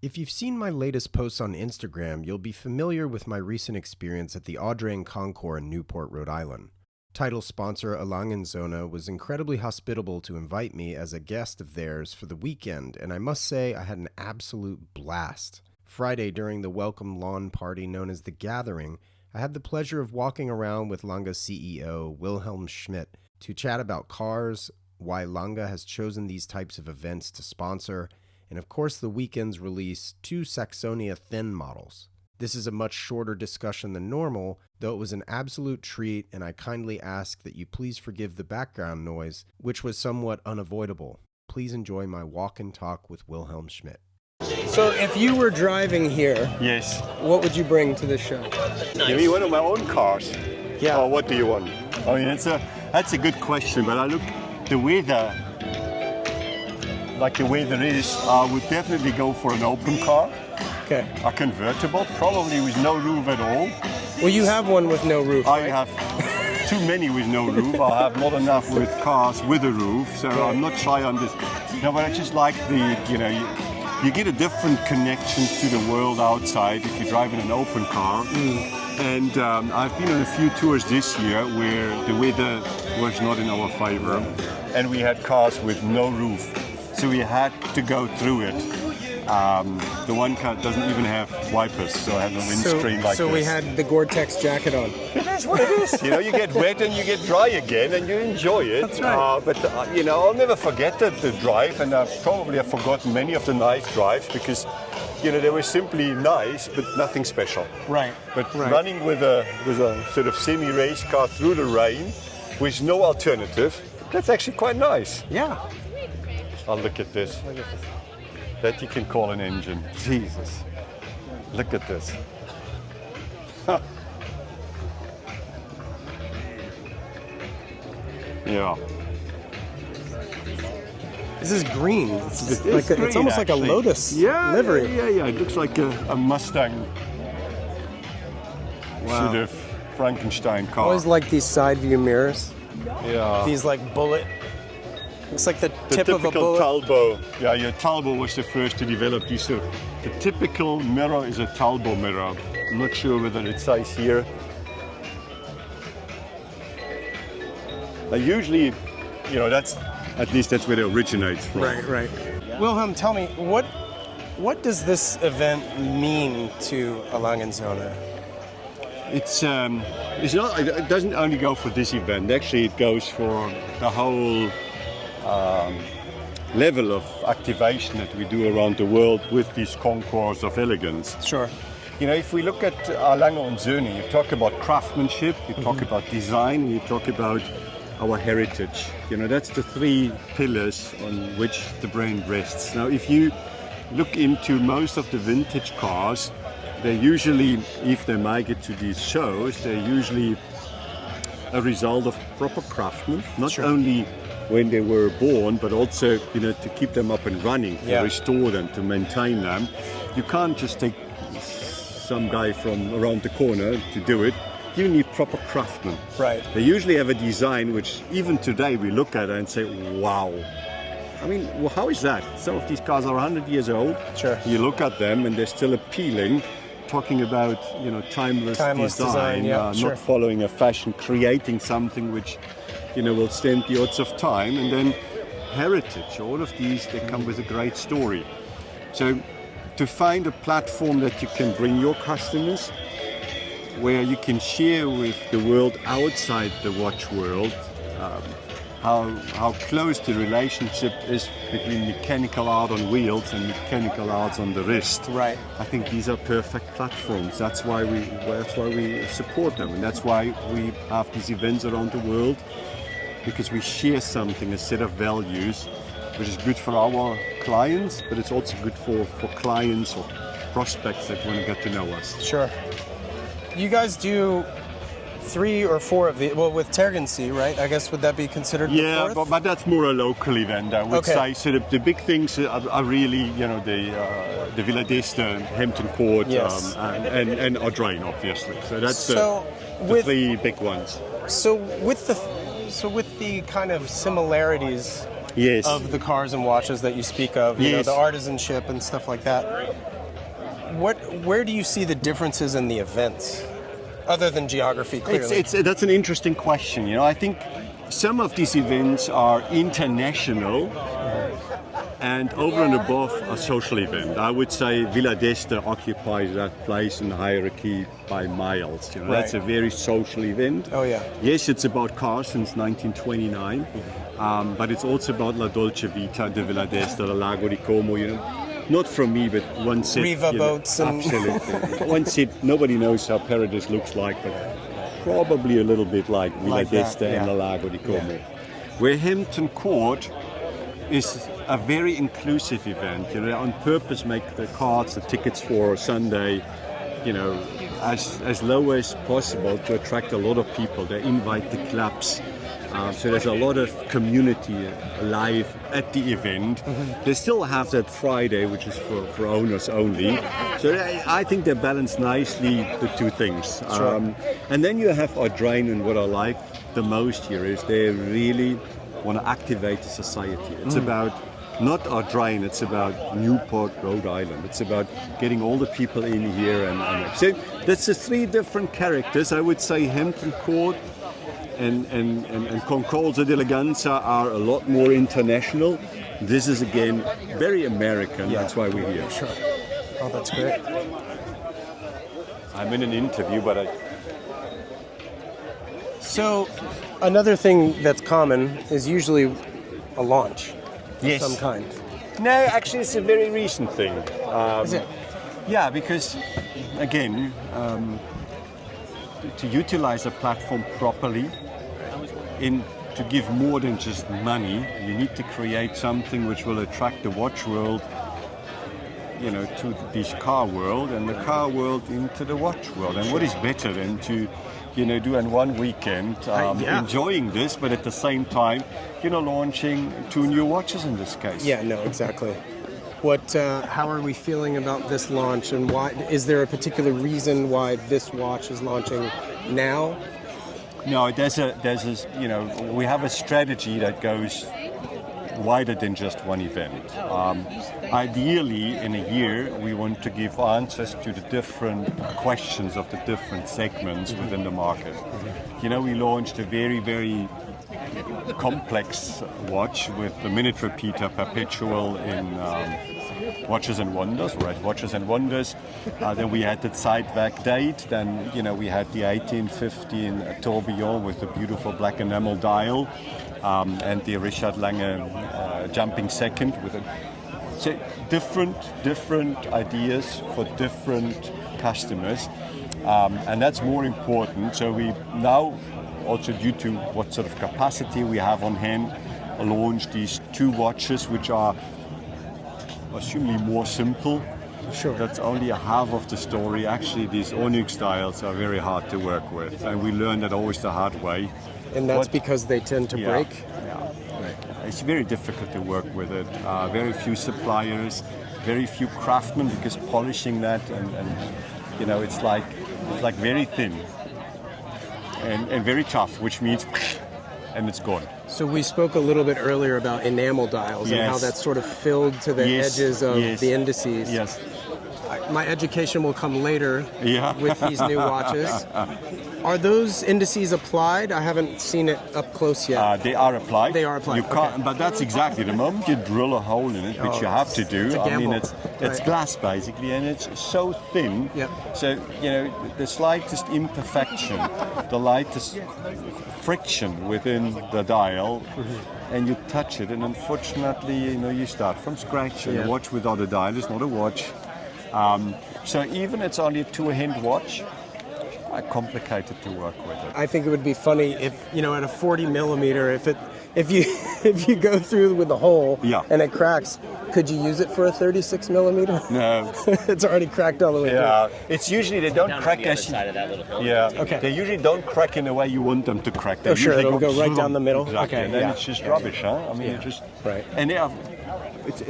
If you've seen my latest posts on Instagram, you'll be familiar with my recent experience at the Audrain Concours in Newport, Rhode Island. Title sponsor Lange was incredibly hospitable to invite me as a guest of theirs for the weekend, and I must say I had an absolute blast. Friday, during the welcome lawn party known as The Gathering, I had the pleasure of walking around with Lange CEO Wilhelm Schmid to chat about cars, why Lange has chosen these types of events to sponsor, and of course the weekend's release 2 Saxonia Thin models. This is a much shorter discussion than normal, though it was an absolute treat, and I kindly ask that you please forgive the background noise, which was somewhat unavoidable. Please enjoy my walk and talk with Wilhelm Schmid. So if you were driving here, Yes. what would you bring to the show? Give me one of my own cars. Yeah. Or what do you want? I mean, that's a good question, but I look, the weather, like the weather is, I would definitely go for an open car, Okay. a convertible, probably with no roof at all. Well, you have one with no roof, I right? have too many with no roof. I have not enough with cars with a roof, so I'm not shy on this. No, but I just like you get a different connection to the world outside if you drive in an open car. And I've been on a few tours this year where the weather was not in our favor, and we had cars with no roof, so we had to go through it. The one car doesn't even have wipers, so I have a windscreen like this. So we had the Gore-Tex jacket on. It is what it is. You get wet and you get dry again, and you enjoy it. That's right. But I'll never forget the drive, and I probably have forgotten many of the nice drives because, they were simply nice, but nothing special. Right. But right. running with a sort of semi-race car through the rain with no alternative, that's actually quite nice. Yeah. Oh, look at this. That you can call an engine. Jesus. Look at this. Yeah. This is green. It's green, almost like a actually. Lotus Yeah, livery. Yeah. It looks like a Mustang. Wow. Sort of Frankenstein car. I always like these side view mirrors. Yeah. These like bullet. Looks like the The tip of a typical bullet. Talbot. Yeah, your Talbot was the first to develop these. The typical mirror is a Talbot mirror. I'm not sure whether it says here. Usually, that's where it originates from. Right. Wilhelm, tell me, what does this event mean to Lange? It's not. It doesn't only go for this event. Actually, it goes for the whole level of activation that we do around the world with these concours of elegance. Sure. If we look at Lange und Söhne, you talk about craftsmanship, you talk about design, you talk about our heritage. That's the 3 pillars on which the brand rests. Now, if you look into most of the vintage cars, they're usually, if they make it to these shows, they're usually a result of proper craftsmen, not Sure. only when they were born, but also, to keep them up and running, to restore them, to maintain them. You can't just take some guy from around the corner to do it. You need proper craftsmen. Right. They usually have a design which even today we look at and say, wow. I mean, how is that? Some of these cars are 100 years old. Sure. You look at them and they're still appealing, talking about, timeless design, sure. not following a fashion, creating something which, will stand the odds of time. And then heritage, all of these, they come with a great story. So to find a platform that you can bring your customers, where you can share with the world outside the watch world, how close the relationship is between mechanical art on wheels and mechanical arts on the wrist. Right. I think these are perfect platforms. That's why we support them, and that's why we have these events around the world, because we share something, a set of values, which is good for our clients, but it's also good for clients or prospects that want to get to know us. Sure. You guys do 3 or 4 of the, with Tergensee, right? I guess would that be considered the Yeah, fourth? but that's more a local event, I would Okay. say. So the big things are really, the Villa d'Este, Hampton Court, Yes. and Audrain, obviously. So that's So the 3 big ones. So with the kind of similarities Yes. of the cars and watches that you speak of, you know, Yes. the artisanship and stuff like that. Where do you see the differences in the events, other than geography, clearly? That's an interesting question. You know, I think some of these events are international and over and above a social event. I would say Villa d'Este occupies that place in the hierarchy by miles. You know, Right. That's a very social event. Oh, yeah. Yes, it's about cars since 1929, but it's also about La Dolce Vita, the Villa d'Este, the Lago di Como. You know, not from me, but one said. Riva boats and- Absolutely. One said nobody knows how Paradise looks like, but probably a little bit like Villa Like that, d'Este and yeah. the Lago di Como. Yeah. Where Hampton Court is a very inclusive event. You know, they on purpose make the cards, the tickets for Sunday, you know, as low as possible to attract a lot of people. They invite the clubs. So there's a lot of community live at the event. They still have that Friday, which is for owners only. So I think they balance nicely the two things. And then you have Audrain, and what I like the most here is they really want to activate the society. It's about not Audrain, it's about Newport, Rhode Island. It's about getting all the people in here. And so that's the three different characters. I would say Hampton Court and Concours d'Eleganza are a lot more international. This is again very American. Yeah. That's why we're here. Sure. Oh, that's great. I'm in an interview, but So, another thing that's common is usually a launch Yes. of some kind. no, actually, it's a very recent thing. Is it? Yeah, because again, to utilize a platform properly, to give more than just money, you need to create something which will attract the watch world, you know, to this car world, and the car world into the watch world. And what is better than to, you know, do in one weekend, Yeah. enjoying this, but at the same time, you know, launching 2 new watches in this case. Yeah, no, exactly. How are we feeling about this launch, and why? Is there a particular reason why this watch is launching now? No, there's a, you know, we have a strategy that goes wider than just one event. Ideally, in a year, we want to give answers to the different questions of the different segments within the market. You know, we launched a very, very complex watch with the minute repeater perpetual in Watches and Wonders. We're at Watches and Wonders. Then we had the Zeitwerk date. Then, you know, we had the 1815 tourbillon with the beautiful black enamel dial, and the Richard Lange jumping second with a. So different ideas for different customers, and that's more important. So we now, also due to what sort of capacity we have on hand, launch these 2 watches which are assumably more simple. Sure. That's only a half of the story. Actually, these Onyx dials are very hard to work with, and we learned that always the hard way. And that's because they tend to break? Yeah. It's very difficult to work with it. Very few suppliers, very few craftsmen, because polishing that and you know, it's like very thin and very tough, which means and it's gone. So we spoke a little bit earlier about enamel dials and how Yes. that's sort of filled to the Yes, edges of yes, the indices. Yes. My education will come later Yeah. with these new watches. Are those indices applied? I haven't seen it up close yet. They are applied. They are applied, You can't, okay. but that's exactly the moment you drill a hole in it, which Oh, you have to do. it's a I mean, gamble. it's Right. glass basically, and it's so thin. Yep. So you know, the slightest imperfection, the lightest friction within the dial, and you touch it, and unfortunately, you know, you start from scratch. And Yeah. a watch without a dial is not a watch. So even it's only a 2-hand watch, quite complicated to work with it. I think it would be funny if, you know, at a 40 millimeter, if you go through with the hole Yeah. and it cracks, could you use it for a 36 millimeter? No. It's already cracked all the way Yeah, it's usually they don't Down crack on the other as side of that little hill. yeah. Okay. They usually don't crack in the way you want them to crack. They Oh, sure, usually they'll go right down the middle? Exactly. Okay, And then yeah. it's just rubbish, huh? I mean, Yeah. it just Right. And they are, it's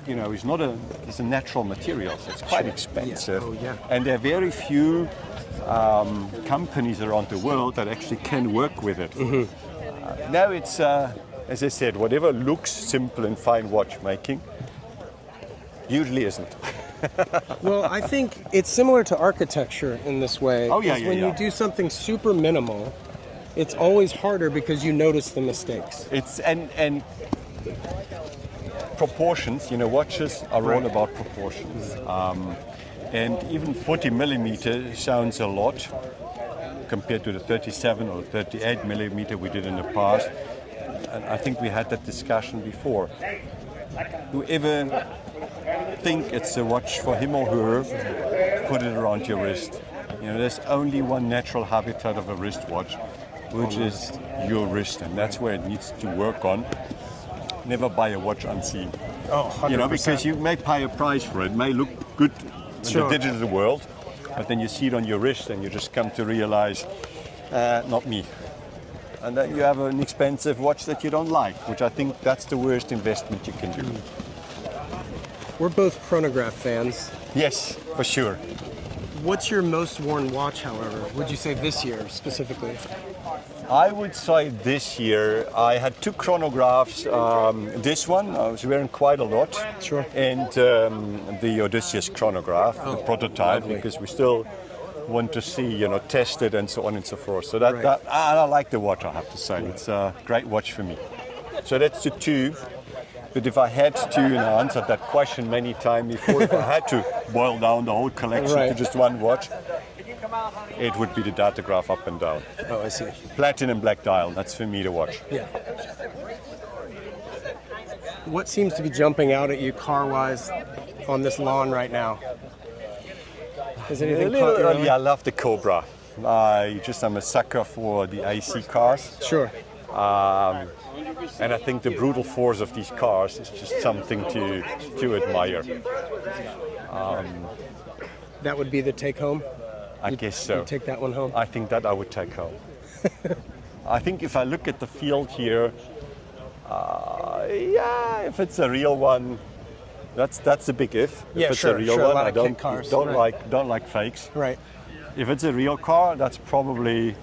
you know, it's a natural material, so it's quite expensive. Oh, yeah. And there are very few companies around the world that actually can work with it. Mm-hmm. Now it's as I said, whatever looks simple and fine watchmaking usually isn't. Well, I think it's similar to architecture in this way. Oh, yeah, is yeah, when yeah. you do something super minimal, it's always harder because you notice the mistakes. It's and proportions. Watches are all about proportions, and even 40 millimeter sounds a lot compared to the 37 or 38 millimeter we did in the past. And I think we had that discussion before. Whoever think it's a watch for him or her, put it around your wrist. There's only one natural habitat of a wristwatch, which is your wrist, and that's where it needs to work on. Never buy a watch unseen. Oh, 100%. Because you may pay a price for it. It may look good in Sure. the digital world, but then you see it on your wrist and you just come to realize, not me. And then you have an expensive watch that you don't like, which I think that's the worst investment you can do. We're both chronograph fans. Yes, for sure. What's your most worn watch, however? Would you say this year specifically? I would say this year I had two chronographs. This one I was wearing quite a lot. Sure. And the Odysseus chronograph, the prototype, lovely. because we still want to see, test it and so on and so forth. So Right. I like the watch, I have to say. It's a great watch for me. So that's the two. But if I had to, I answered that question many times before, if I had to boil down the whole collection to Right. just one watch, it would be the Datograph up and down. Oh, I see. Platinum black dial, that's for me to watch. Yeah. What seems to be jumping out at you car-wise on this lawn right now? Has anything caught your eye? Yeah, I love the Cobra. I'm a sucker for the AC cars. Sure. And I think the brutal force of these cars is just something to admire. That would be the take-home? I guess so. You'd take that one home? I think that I would take home. I think if I look at the field here, if it's a real one, that's a big if. Yeah, If it's sure, a real sure, a one, lot I of don't kit cars, don't right. like fakes. Right. If it's a real car, that's probably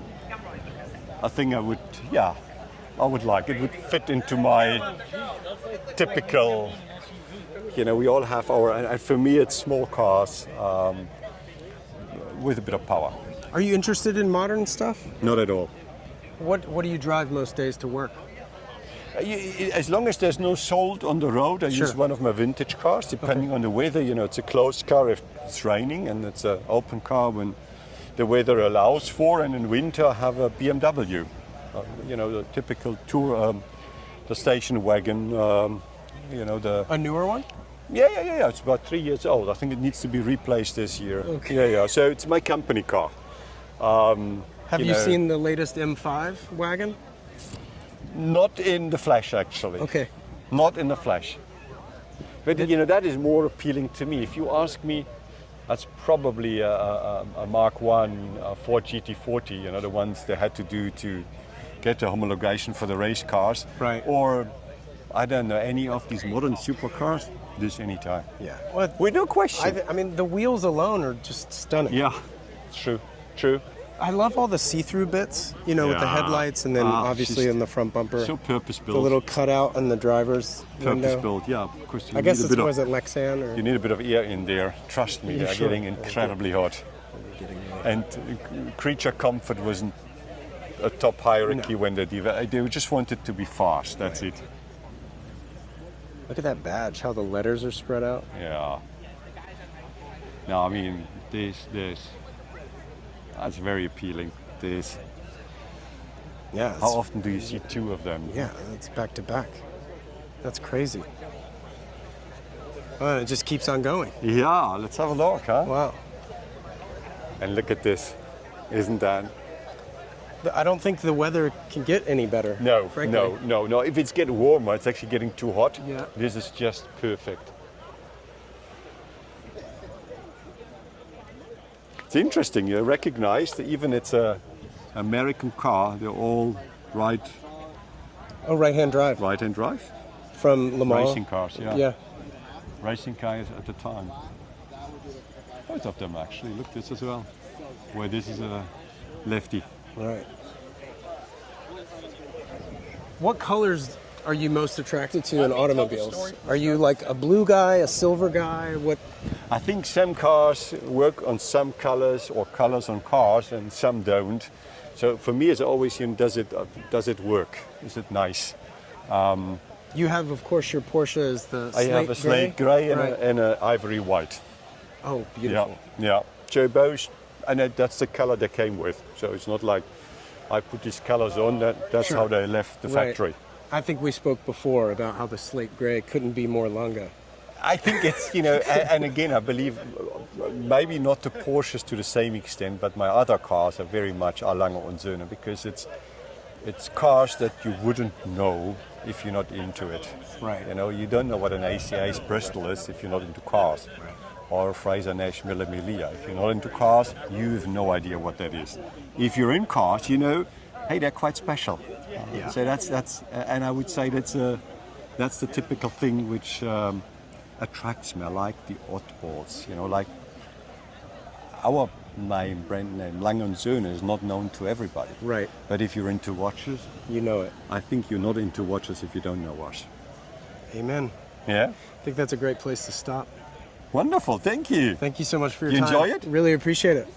a thing I would like. It would fit into my typical, we all have our, and for me it's small cars with a bit of power. Are you interested in modern stuff? Not at all. What do you drive most days to work? As long as there's no salt on the road, I use Sure. one of my vintage cars, depending on the weather. It's a closed car if it's raining, and it's an open car when the weather allows for. And in winter, I have a BMW. The typical tour, the station wagon. A newer one? Yeah. It's about 3 years old. I think it needs to be replaced this year. Okay. Yeah. So it's my company car. Have you seen the latest M5 wagon? Not in the flesh, actually. Okay. Not in the flesh. But that is more appealing to me. If you ask me, that's probably a Mark I Ford GT40. The ones they had to do to get the homologation for the race cars. Right. Or I don't know any of these modern supercars. This anytime. Yeah. Well, With no question. I mean, the wheels alone are just stunning. Yeah. True. I love all the see-through bits, with the Yeah. headlights and then obviously just in the front bumper. So purpose-built. The little cutout in the driver's window. Purpose-built. Yeah. Of course. I guess it's was it Lexan or You need a bit of air in there. Trust me, they're Sure. getting incredibly hot. And creature comfort wasn't a top hierarchy when they just wanted to be fast. That's it. Look at that badge, how the letters are spread out. Yeah. No, I mean this. That's very appealing. This. Yeah. It's, How often do you see two of them? yeah, it's back to back. That's crazy. Oh, and it just keeps on going. Yeah. Let's have a look, huh? Wow. And look at this. Isn't that? I don't think the weather can get any better. No, frankly. no. If it's getting warmer, it's actually getting too hot. Yeah. This is just perfect. It's interesting. You recognize that even it's a American car. They're all Oh, right-hand drive right-hand drive. from Le Mans. Racing cars, yeah. Yeah. Racing cars at the time. Both of them actually. Look, this as well. Where this is a lefty. Right. What colors are you most attracted to in automobiles? Are you like a blue guy, a silver guy? What? I think some cars work on some colors or colors on cars and some don't. So for me it's always, does it work? Is it nice? You have, of course, your Porsche is the I have a slate grey and an ivory white. Oh, beautiful. Yeah. So both, and that's the color they came with. So it's not like I put these colors on, that's Sure. how they left the factory. I think we spoke before about how the slate gray couldn't be more Lange. I think it's, and again, I believe maybe not the Porsches to the same extent, but my other cars are very much Lange und Söhne because it's cars that you wouldn't know if you're not into it. Right. You don't know what an ACA's Bristol is if you're not into cars. Right. Or a Fraser Nash Miller Melia. If you're not into cars, you have no idea what that is. If you're in cars, hey, they're quite special. Yeah. So that's, and I would say that's the typical thing which attracts me. I like the oddballs. Like our brand name Lange und Söhne is not known to everybody. Right. But if you're into watches, You know it. I think you're not into watches if you don't know watches. Amen. Yeah. I think that's a great place to stop. Wonderful. Thank you. Thank you so much for your You time. enjoy it? Really appreciate it.